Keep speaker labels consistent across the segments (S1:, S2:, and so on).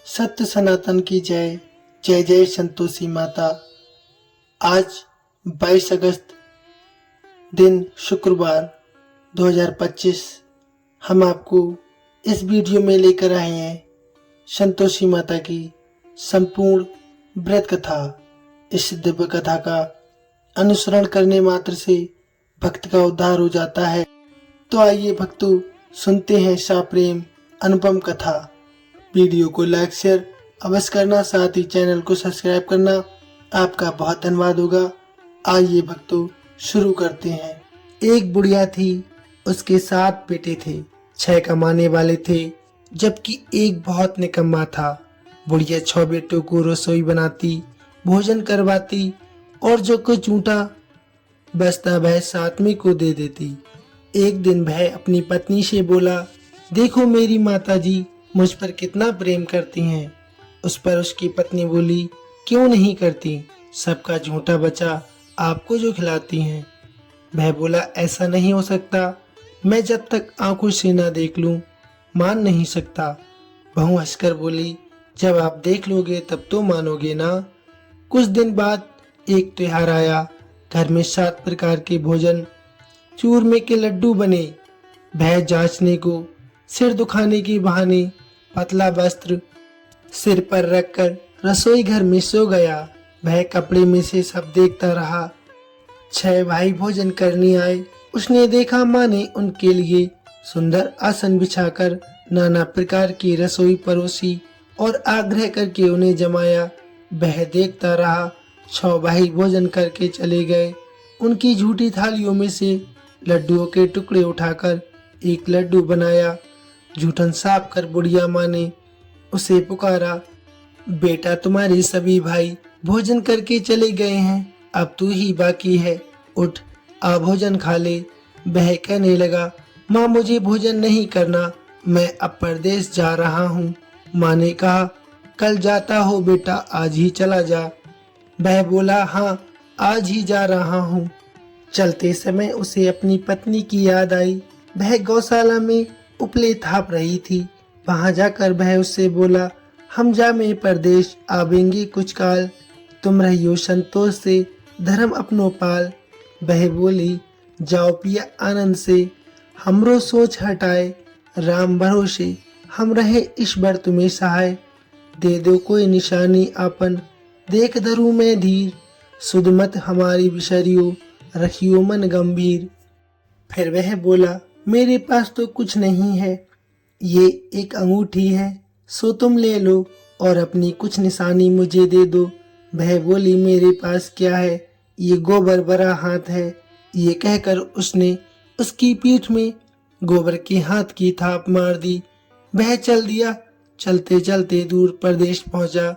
S1: सत्य सनातन की जय। जय जय संतोषी माता। आज 22 अगस्त दिन शुक्रवार 2025 हम आपको इस वीडियो में लेकर आए हैं संतोषी माता की संपूर्ण व्रत कथा। इस दिव्य कथा का अनुसरण करने मात्र से भक्त का उद्धार हो जाता है। तो आइए भक्तों, सुनते हैं साप्रेम अनुपम कथा। वीडियो को लाइक शेयर अवश्य करना, साथ ही चैनल को सब्सक्राइब करना आपका बहुत धन्यवाद होगा। आइए भक्तों, शुरू करते हैं। एक बुढ़िया थी, उसके 7 बेटे थे। 6 कमाने वाले थे, जबकि एक बहुत निकम्मा था। बुढ़िया 6 बेटों को रसोई बनाती, भोजन करवाती और जो कुछ ऊँटा बचता वह 7वें को दे देती। एक दिन वह अपनी पत्नी से बोला, देखो मेरी माताजी मुझ पर कितना प्रेम करती हैं। उस पर उसकी पत्नी बोली, क्यों नहीं करती, सबका झूठा बचा आपको जो खिलाती हैं। वह बोला, ऐसा नहीं हो सकता, मैं जब तक आंखों से ना देख लूं मान नहीं सकता। बहू हंसकर बोली, जब आप देख लोगे तब तो मानोगे ना। कुछ दिन बाद एक त्योहार आया। घर में 7 प्रकार के भोजन, चूरमे के लड्डू बने। वह जांचने को सिर दुखाने के बहाने पतला वस्त्र सिर पर रखकर रसोई घर में सो गया। वह कपड़े में से सब देखता रहा। 6 भाई भोजन करने आए। उसने देखा माँ ने उनके लिए सुंदर आसन बिछाकर नाना प्रकार की रसोई परोसी और आग्रह करके उन्हें जमाया। वह देखता रहा। 6 भाई भोजन करके चले गए। उनकी झूठी थालियों में से लड्डुओं के टुकड़े उठाकर एक लड्डू बनाया। जूठन साफ कर बुढ़िया माँ ने उसे पुकारा, बेटा तुम्हारे सभी भाई भोजन करके चले गए हैं, अब तू ही बाकी है, उठ आ भोजन खा ले। वह कहने लगा, माँ मुझे भोजन नहीं करना, मैं अब परदेश जा रहा हूँ। माँ ने कहा, कल जाता हो बेटा, आज ही चला जा। वह बोला, हाँ आज ही जा रहा हूँ। चलते समय उसे अपनी पत्नी की याद आई। वह गौशाला में उपले थाप रही थी। वहां जाकर वह उससे बोला, हम जामे परदेश आवेंगे कुछ काल, तुम रहियो संतोष से धर्म अपनो पाल। वह बोली, जाओ पिया आनंद से, हमरो सोच हटाए, राम भरोसे हम रहे ईश्वर तुम्हें सहाय। दे दो कोई निशानी आपन, देख धरू में धीर, सुध मत हमारी बिसरियो, रखियो मन गंभीर। फिर वह बोला, मेरे पास तो कुछ नहीं है, ये एक अंगूठी है, सो तुम ले लो और अपनी कुछ निशानी मुझे दे दो। वह बोली, मेरे पास क्या है, ये गोबर भरा हाथ है। ये कहकर उसने उसकी पीठ में गोबर के हाथ की थाप मार दी। वह चल दिया। चलते चलते दूर प्रदेश पहुंचा।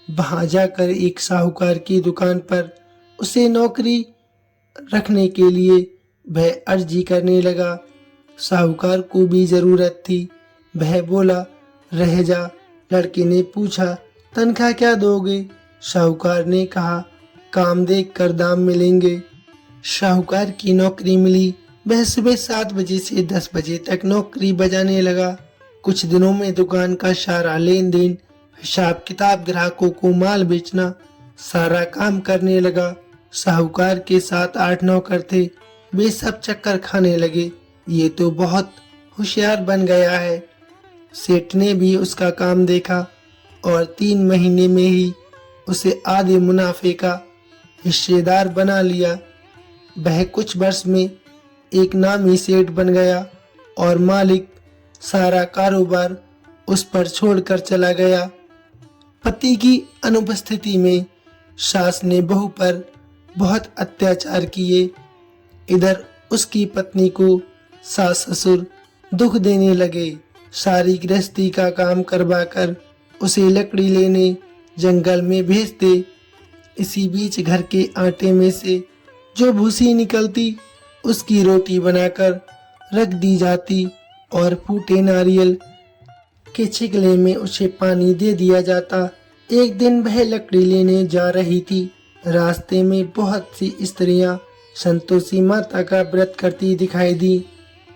S1: वहां जाकर एक साहूकार की दुकान पर उसे नौकरी रखने के लिए वह अर्जी करने लगा। साहूकार को भी जरूरत थी। वह बोला, रह जा। लड़के ने पूछा, तनख्वाह क्या दोगे? साहूकार ने कहा, काम देख कर दाम मिलेंगे। साहूकार की नौकरी मिली। वह सुबह 7 बजे से 10 बजे तक नौकरी बजाने लगा। कुछ दिनों में दुकान का सारा लेन देन, हिसाब किताब, ग्राहकों को माल बेचना, सारा काम करने लगा। साहूकार के 7-8 नौकर थे। वे सब चक्कर खाने लगे, ये तो बहुत होशियार बन गया है। सेठ ने भी उसका काम देखा और 3 महीने में ही उसे आधे मुनाफे का हिस्सेदार बना लिया। वह कुछ वर्ष में एक नामी सेठ बन गया और मालिक सारा कारोबार उस पर छोड़कर चला गया। पति की अनुपस्थिति में सास ने बहू पर बहुत अत्याचार किए। इधर उसकी पत्नी को सास ससुर दुख देने लगे। सारी गृहस्थी का काम करवाकर उसे लकड़ी लेने जंगल में भेजते। इसी बीच घर के आटे में से जो भूसी निकलती उसकी रोटी बनाकर रख दी जाती और फूटे नारियल के छिकले में उसे पानी दे दिया जाता। एक दिन वह लकड़ी लेने जा रही थी। रास्ते में बहुत सी स्त्रियां संतोषी माता का व्रत करती दिखाई दी।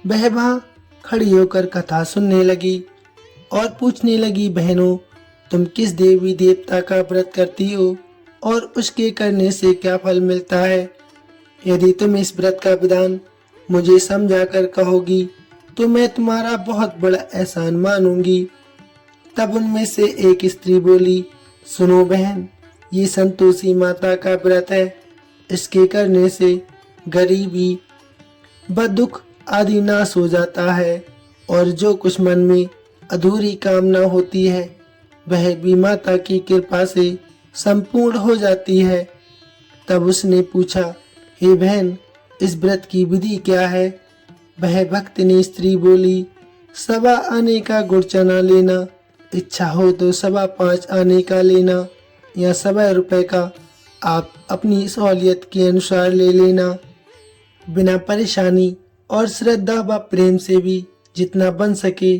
S1: वह वहां खड़ी होकर कथा सुनने लगी और पूछने लगी, बहनों तुम किस देवी देवता का व्रत करती हो और उसके करने से क्या फल मिलता है। यदि तुम इस व्रत का विधान मुझे समझा कर कहोगी तो मैं तुम्हारा बहुत बड़ा एहसान मानूंगी। तब उनमें से एक स्त्री बोली, सुनो बहन, ये संतोषी माता का व्रत है। इसके करने से गरीबी, दुख आदि नाश हो जाता है और जो कुछ मन में अधूरी कामना होती है वह भी माता की कृपा से संपूर्ण हो जाती है। तब उसने पूछा, हे बहन, इस व्रत की विधि क्या है। वह भक्तिनी स्त्री बोली, 1.25 आने का गुड़ चना लेना, इच्छा हो तो 5.25 आने का लेना या 1.25 रुपए का आप अपनी सहूलियत के अनुसार ले लेना। बिना परेशानी और श्रद्धा व प्रेम से भी जितना बन सके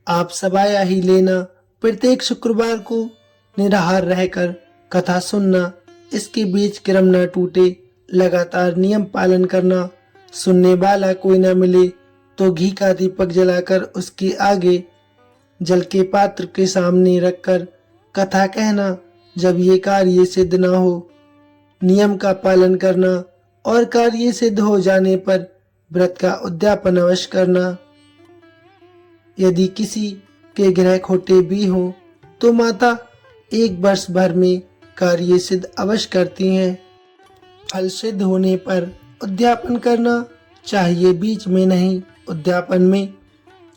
S1: आप सबाया ही लेना। प्रत्येक शुक्रवार को निराहार रहकर कथा सुनना, इसके बीच क्रम न टूटे, लगातार नियम पालन करना। सुनने वाला कोई न मिले तो घी का दीपक जलाकर उसके आगे जल के पात्र के सामने रखकर कथा कहना। जब ये कार्य सिद्ध न हो, नियम का पालन करना और कार्य सिद्ध हो जाने पर व्रत का उद्यापन अवश्य करना। यदि किसी के ग्रह खोटे भी हो तो माता 1 वर्ष भर में कार्य सिद्ध अवश्य करती हैं। फल सिद्ध होने पर उद्यापन करना चाहिए, बीच में नहीं। उद्यापन में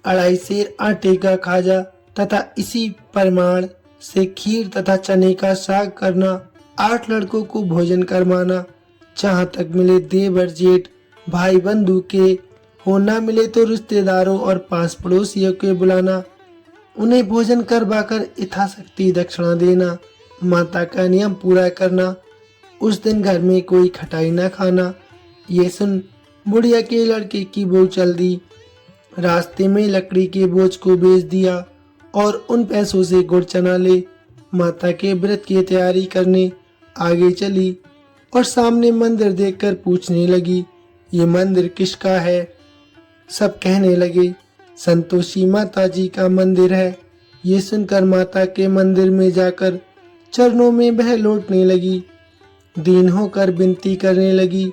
S1: 2.5 सेर आटे का खाजा तथा इसी परिमाण से खीर तथा चने का साग करना। 8 लड़कों को भोजन करवाना, जहाँ तक मिले देवर जेठ भाई बंधु के हो, ना मिले तो रिश्तेदारों और पास पड़ोसियों के बुलाना। उन्हें भोजन करवाकर यथाशक्ति दक्षिणा देना। माता का नियम पूरा करना। उस दिन घर में कोई खटाई न खाना। ये सुन बुढ़िया के लड़के की बहू चल दी। रास्ते में लकड़ी के बोझ को बेच दिया और उन पैसों से गुड़ चना ले माता के व्रत की तैयारी करने आगे चली और सामने मंदिर देखकर पूछने लगी, ये मंदिर किसका है। सब कहने लगे, संतोषी माता जी का मंदिर है। ये सुनकर माता के मंदिर में जाकर चरणों में वह लौटने लगी। दीन होकर विनती करने लगी,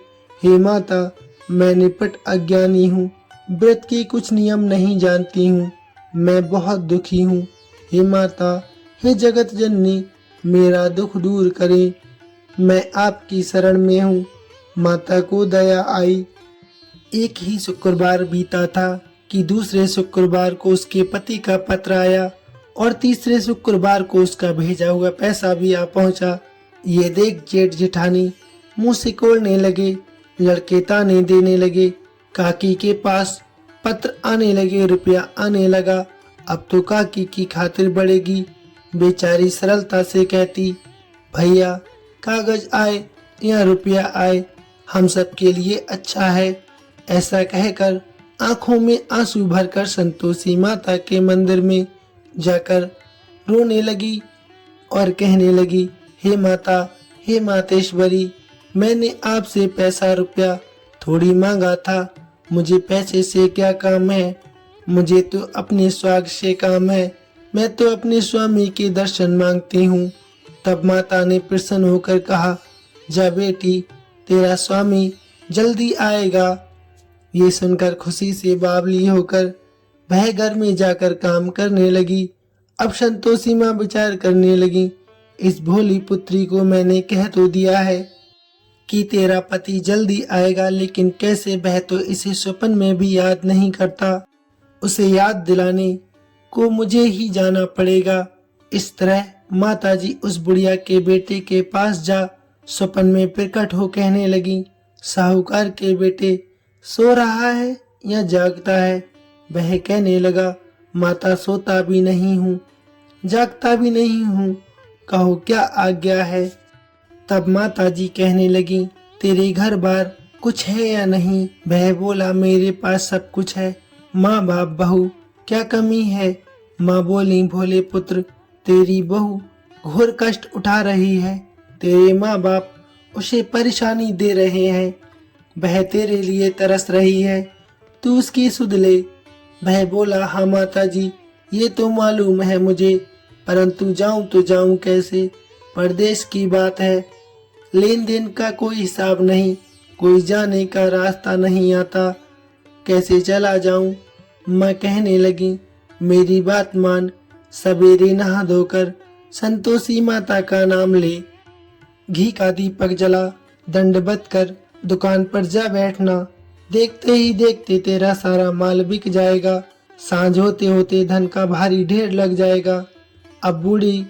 S1: हे माता, मैं निपट अज्ञानी हूँ, व्रत के कुछ नियम नहीं जानती हूँ, मैं बहुत दुखी हूँ। हे माता, हे जगत जननी, मेरा दुख दूर करें, मैं आपकी शरण में हूँ। माता को दया आई। एक ही शुक्रवार बीता था कि दूसरे शुक्रवार को उसके पति का पत्र आया और तीसरे शुक्रवार को उसका भेजा हुआ पैसा भी आ पहुंचा। ये देख जेठ जेठानी मुंह सिकोड़ने लगे, लड़के ताने देने लगे, काकी के पास पत्र आने लगे, रुपया आने लगा, अब तो काकी की खातिर बढ़ेगी। बेचारी सरलता से कहती, भैया कागज आए या रुपया आए, हम सब के लिए अच्छा है। ऐसा कहकर आंखों में आंसू भरकर संतोषी माता के मंदिर में जाकर रोने लगी और कहने लगी, हे माता, हे मातेश्वरी, मैंने आपसे पैसा रुपया थोड़ी मांगा था, मुझे पैसे से क्या काम है, मुझे तो अपने स्वाग से काम है, मैं तो अपने स्वामी के दर्शन मांगती हूँ। तब माता ने प्रसन्न होकर कहा, जा बेटी, तेरा स्वामी जल्दी आएगा। ये सुनकर खुशी से बावली होकर वह घर में जाकर काम करने लगी। अब संतोषी माँ विचार करने लगी, इस भोली पुत्री को मैंने कह तो दिया है कि तेरा पति जल्दी आएगा, लेकिन कैसे वह तो इसे स्वप्न में भी याद नहीं करता। उसे याद दिलाने को मुझे ही जाना पड़ेगा। इस तरह माताजी उस बुढ़िया के बेटे के पास जा स्वप्न में प्रकट हो कहने लगी, साहूकार के बेटे सो रहा है या जागता है। वह कहने लगा, माता सोता भी नहीं हूँ, जागता भी नहीं हूँ, कहो क्या आज्ञा है। तब माताजी कहने लगी, तेरे घर बार कुछ है या नहीं। वह बोला, मेरे पास सब कुछ है, माँ बाप बहू क्या कमी है। माँ बोली, भोले पुत्र, तेरी बहू घोर कष्ट उठा रही है, तेरे माँ बाप उसे परेशानी दे रहे हैं, वह तेरे लिए तरस रही है, तू उसकी सुध ले। वह बोला, हाँ माताजी, ये तो मालूम है मुझे, परंतु जाऊं तो जाऊं कैसे, परदेश की बात है। लेन देन का कोई हिसाब नहीं, कोई जाने का रास्ता नहीं आता, कैसे चला जाऊं। माँ कहने लगी, मेरी बात मान, सवेरे नहा धोकर संतोषी माता का नाम ले, घी का दीपक जला, दंडवत कर दुकान पर जा बैठना। देखते ही देखते तेरा सारा माल बिक जाएगा, सांझ होते होते धन का भारी ढेर लग जाएगा। अब बूढ़ी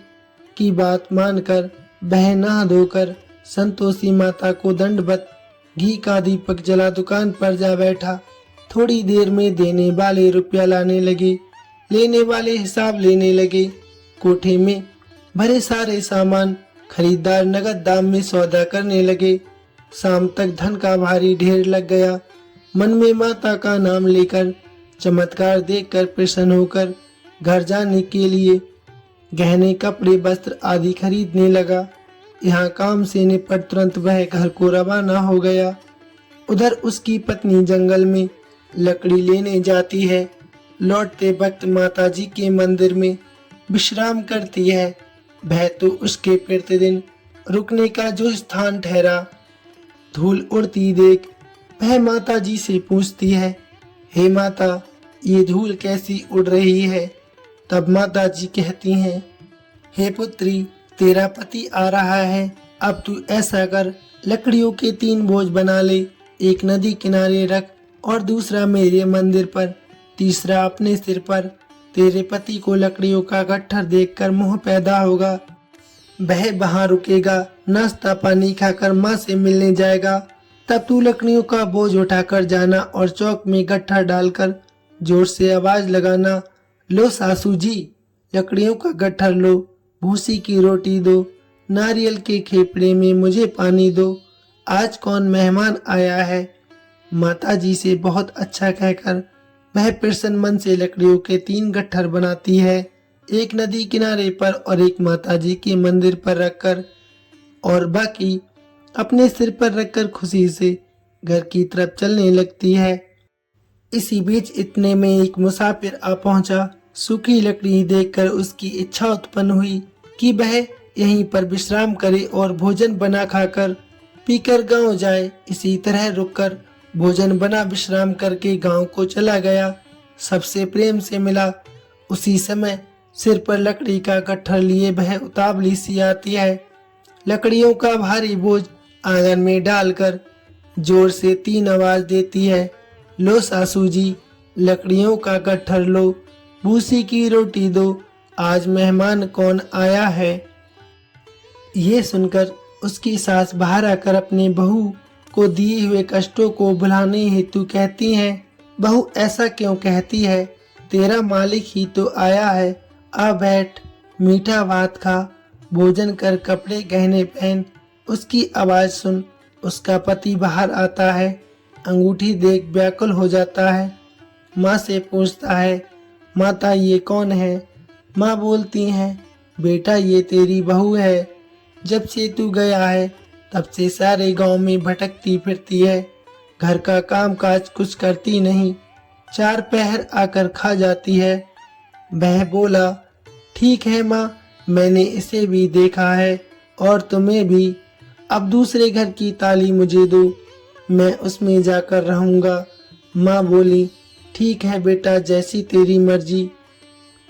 S1: की बात मानकर बहन नहा धोकर संतोषी माता को दंडवत, घी का दीपक जला दुकान पर जा बैठा। थोड़ी देर में देने वाले रुपया लाने लगे, लेने वाले हिसाब लेने लगे। कोठे में भरे सारे सामान खरीदार नगद दाम में सौदा करने लगे। शाम तक धन का भारी ढेर लग गया। मन में माता का नाम लेकर, चमत्कार देखकर प्रसन्न होकर घर जाने के लिए गहने, कपड़े, वस्त्र आदि खरीदने लगा। यहाँ काम से निपट तुरंत वह घर को रवाना हो गया। उधर उसकी पत्नी जंगल में लकड़ी लेने जाती है। लौटते वक्त माता जी के मंदिर में विश्राम करती है। वह तो उसके प्रतिदिन रुकने का जो स्थान ठहरा। धूल उड़ती देख वह माता जी से पूछती है, हे माता, ये धूल कैसी उड़ रही है। तब माता जी कहती हैं, हे पुत्री, तेरा पति आ रहा है। अब तू ऐसा कर, लकड़ियों के 3 बोझ बना ले, एक नदी किनारे रख और दूसरा मेरे मंदिर पर, तीसरा अपने सिर पर। तेरे पति को लकड़ियों का गट्ठर देखकर मोह पैदा होगा। वह वहां रुकेगा, नाश्ता पानी खाकर माँ से मिलने जाएगा। तब तू लकड़ियों का बोझ उठाकर जाना और चौक में गट्ठर डालकर जोर से आवाज लगाना, लो सासू जी, लकड़ियों का गट्ठर लो, भूसी की रोटी दो, नारियल के खेपड़े में मुझे पानी दो, आज कौन मेहमान आया है। माता जी से बहुत अच्छा कहकर वह प्रसन्न मन से लकड़ियों के 3 गट्ठर बनाती है, एक नदी किनारे पर और एक माता जी के मंदिर पर रखकर, और बाकी अपने सिर पर रखकर खुशी से घर की तरफ चलने लगती है। इसी बीच इतने में एक मुसाफिर आ पहुंचा। सूखी लकड़ी देखकर उसकी इच्छा उत्पन्न हुई कि वह यहीं पर विश्राम करे और भोजन बना खाकर पीकर गांव जाए। इसी तरह रुककर भोजन बना विश्राम करके गांव को चला गया। सबसे प्रेम से मिला। उसी समय सिर पर लकड़ी का गट्ठर लिए वह उतावली सी आती है। लकड़ियों का भारी बोझ आंगन में डालकर जोर से 3 आवाज देती है, लो सासू जी, लकड़ियों का गट्ठर लो, भूसी की रोटी दो, आज मेहमान कौन आया है। ये सुनकर उसकी सास बाहर आकर अपने बहू को दिए हुए कष्टों को भुलाने हेतु कहती हैं, बहू ऐसा क्यों कहती है, तेरा मालिक ही तो आया है, आ बैठ, मीठा भात खा, भोजन कर, कपड़े गहने पहन। उसकी आवाज सुन उसका पति बाहर आता है। अंगूठी देख व्याकुल हो जाता है। माँ से पूछता है, माता ये कौन है। माँ बोलती हैं, बेटा ये तेरी बहू है। जब से तू गया है तब से सारे गांव में भटकती फिरती है, घर का काम काज कुछ करती नहीं, 4 पहर आकर खा जाती है। वह बोला, ठीक है माँ, मैंने इसे भी देखा है और तुम्हें भी। अब दूसरे घर की ताली मुझे दो, मैं उसमें जाकर रहूंगा। माँ बोली, ठीक है बेटा, जैसी तेरी मर्जी।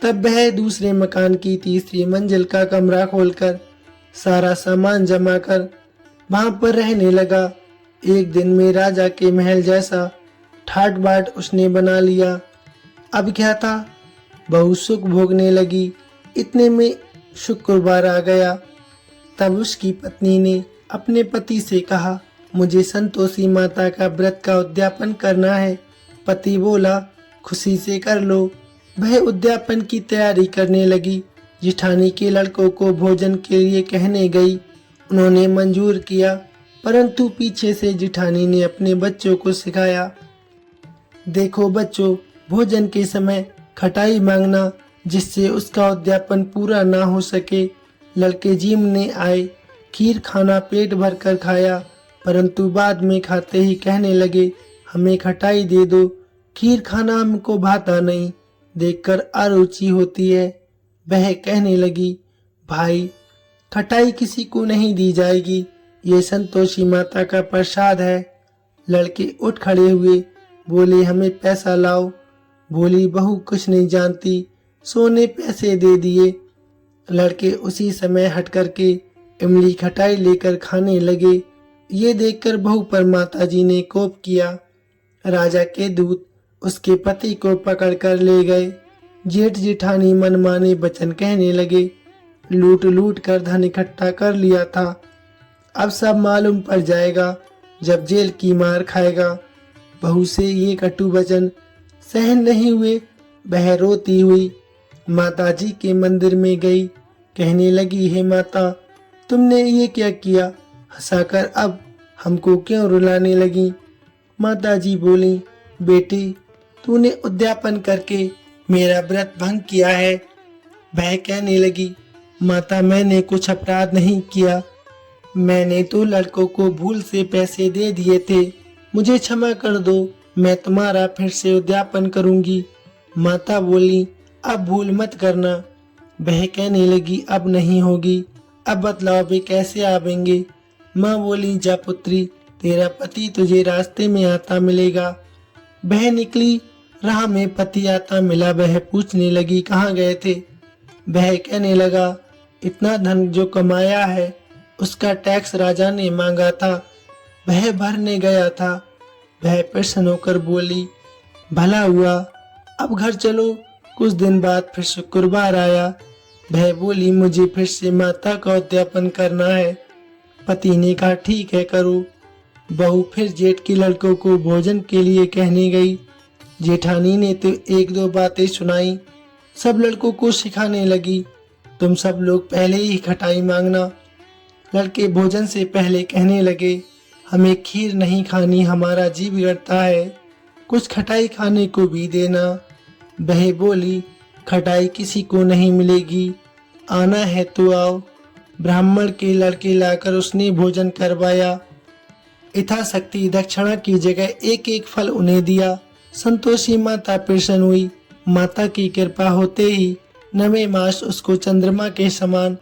S1: तब वह दूसरे मकान की तीसरी मंजिल का कमरा खोलकर सारा सामान जमा कर वहां पर रहने लगा। एक दिन में राजा के महल जैसा ठाट बाट उसने बना लिया। अब क्या था, बहू सुख भोगने लगी। इतने में शुक्रवार आ गया। तब उसकी पत्नी ने अपने पति से कहा, मुझे संतोषी माता का व्रत का उद्यापन करना है। पति बोला, खुशी से कर लो। वह उद्यापन की तैयारी करने लगी। जिठानी के लड़कों को भोजन के लिए कहने गई। उन्होंने मंजूर किया, परंतु पीछे से जिठानी ने अपने बच्चों को सिखाया, देखो बच्चों, भोजन के समय खटाई मांगना, जिससे उसका उद्यापन पूरा ना हो सके। लड़के जीमने आए, खीर खाना पेट भर कर खाया, परंतु बाद में खाते ही कहने लगे, हमें खटाई दे दो, खीर खाना हमको भाता नहीं, देखकर अरुचि होती है। वह कहने लगी, भाई खटाई किसी को नहीं दी जाएगी, ये संतोषी माता का प्रसाद है। लड़के उठ खड़े हुए, बोले हमें पैसा लाओ। बोली बहू कुछ नहीं जानती, सोने पैसे दे दिए। लड़के उसी समय हट करके इमली खटाई लेकर खाने लगे। ये देखकर बहू पर माताजी ने कोप किया। राजा के दूत उसके पति को पकड़कर ले गए। जेठ जेठानी मनमाने वचन कहने लगे, लूट लूट कर धन इकट्ठा कर लिया था, अब सब मालूम पड़ जाएगा जब जेल की मार खाएगा। बहू से ये कटु वचन सहन नहीं हुए, वह रोती हुई माताजी के मंदिर में गई। कहने लगी, हे माता तुमने ये क्या किया, हंसाकर अब हमको क्यों रुलाने लगी। माताजी बोली, बेटी तूने उद्यापन करके मेरा व्रत भंग किया है। वह कहने लगी, माता मैंने कुछ अपराध नहीं किया, मैंने तो लड़कों को भूल से पैसे दे दिए थे, मुझे क्षमा कर दो, मैं तुम्हारा फिर से उद्यापन करूंगी। माता बोली, अब भूल मत करना। वह कहने लगी, अब नहीं होगी, अब बतलाओ वे कैसे आवेंगे। माँ बोली, जा पुत्री तेरा पति तुझे रास्ते में आता मिलेगा। वह निकली, राह में पति आता मिला। वह पूछने लगी, कहाँ गए थे। वह कहने लगा, इतना धन जो कमाया है उसका टैक्स राजा ने मांगा था, वह भरने गया था। वह प्रसन्न होकर बोली, भला हुआ, अब घर चलो। कुछ दिन बाद फिर शुक्रवार आया। वह बोली, मुझे फिर से माता का उद्यापन करना है। पति ने कहा, ठीक है करो। बहू फिर जेठ के लड़कों को भोजन के लिए कहने गई। जेठानी ने तो एक दो बातें सुनाई, सब लड़कों को सिखाने लगी, तुम सब लोग पहले ही खटाई मांगना। लड़के भोजन से पहले कहने लगे, हमें खीर नहीं खानी, हमारा जी बिगड़ता है, कुछ खटाई खाने को भी देना। वह बोली, खटाई किसी को नहीं मिलेगी, आना है तो आओ। ब्राह्मण के लड़के लाकर उसने भोजन करवाया। यथाशक्ति दक्षिणा की जगह एक एक फल उन्हें दिया। संतोषी माता प्रसन्न हुई। माता की कृपा होते ही 9वें मास उसको चंद्रमा के समान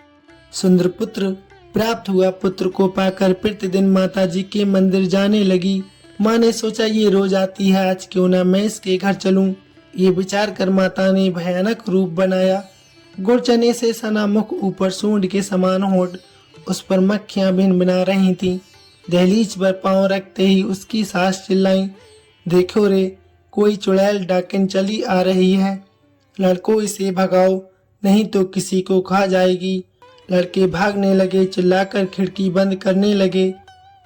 S1: सुंदर पुत्र प्राप्त हुआ। पुत्र को पाकर प्रतिदिन माताजी के मंदिर जाने लगी। माँ ने सोचा, ये रोज आती है, आज क्यों ना मैं इसके घर चलूं। ये विचार कर माता ने भयानक रूप बनाया। गुड़ चने से सना मुख, ऊपर सूंड के समान होठ, उस पर मक्खियां भिन बिना रही थीं। दहलीज पर पांव रखते ही उसकी सास चिल्लाई, देखो रे कोई चुड़ैल डाकिन चली आ रही है, लड़कों इसे भगाओ नहीं तो किसी को खा जाएगी। लड़के भागने लगे, चिल्लाकर खिड़की बंद करने लगे।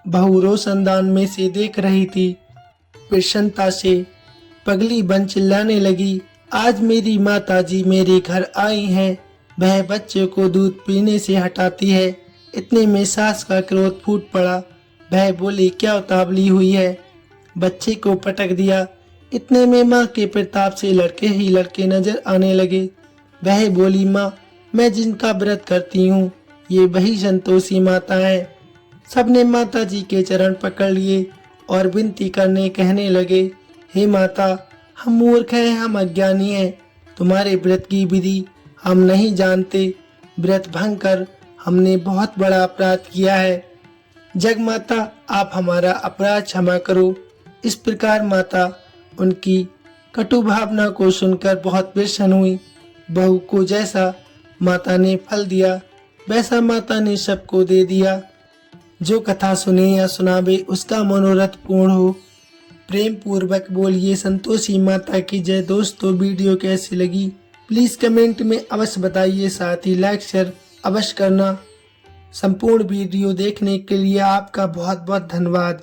S1: बहू रोशनदान में से देख रही थी। प्रसन्नता से पगली बन चिल्लाने लगी, आज मेरी माताजी मेरे घर आई हैं। वह बच्चे को दूध पीने से हटाती है। इतने में सास का क्रोध फूट पड़ा। वह बोली, क्या उतावली हुई है, बच्चे को पटक दिया। इतने में माँ के प्रताप से लड़के ही लड़के नजर आने लगे। वह बोली, माँ मैं जिनका व्रत करती हूँ ये वही संतोषी माता है। सबने माता जी के चरण पकड़ लिए और विनती करने कहने लगे, हे माता हम मूर्ख हैं, हम अज्ञानी हैं, तुम्हारे व्रत की विधि हम नहीं जानते, व्रत भंग कर हमने बहुत बड़ा अपराध किया है। जग माता आप हमारा अपराध क्षमा करो। इस प्रकार माता उनकी कटु भावना को सुनकर बहुत प्रसन्न हुई। बहू को जैसा माता ने फल दिया वैसा माता ने सबको दे दिया। जो कथा सुने या सुनावे उसका मनोरथ पूर्ण हो। प्रेम पूर्वक बोलिए संतोषी माता की जय। दोस्तों वीडियो कैसी लगी प्लीज कमेंट में अवश्य बताइए, साथ ही लाइक शेयर अवश्य करना। संपूर्ण वीडियो देखने के लिए आपका बहुत बहुत धन्यवाद।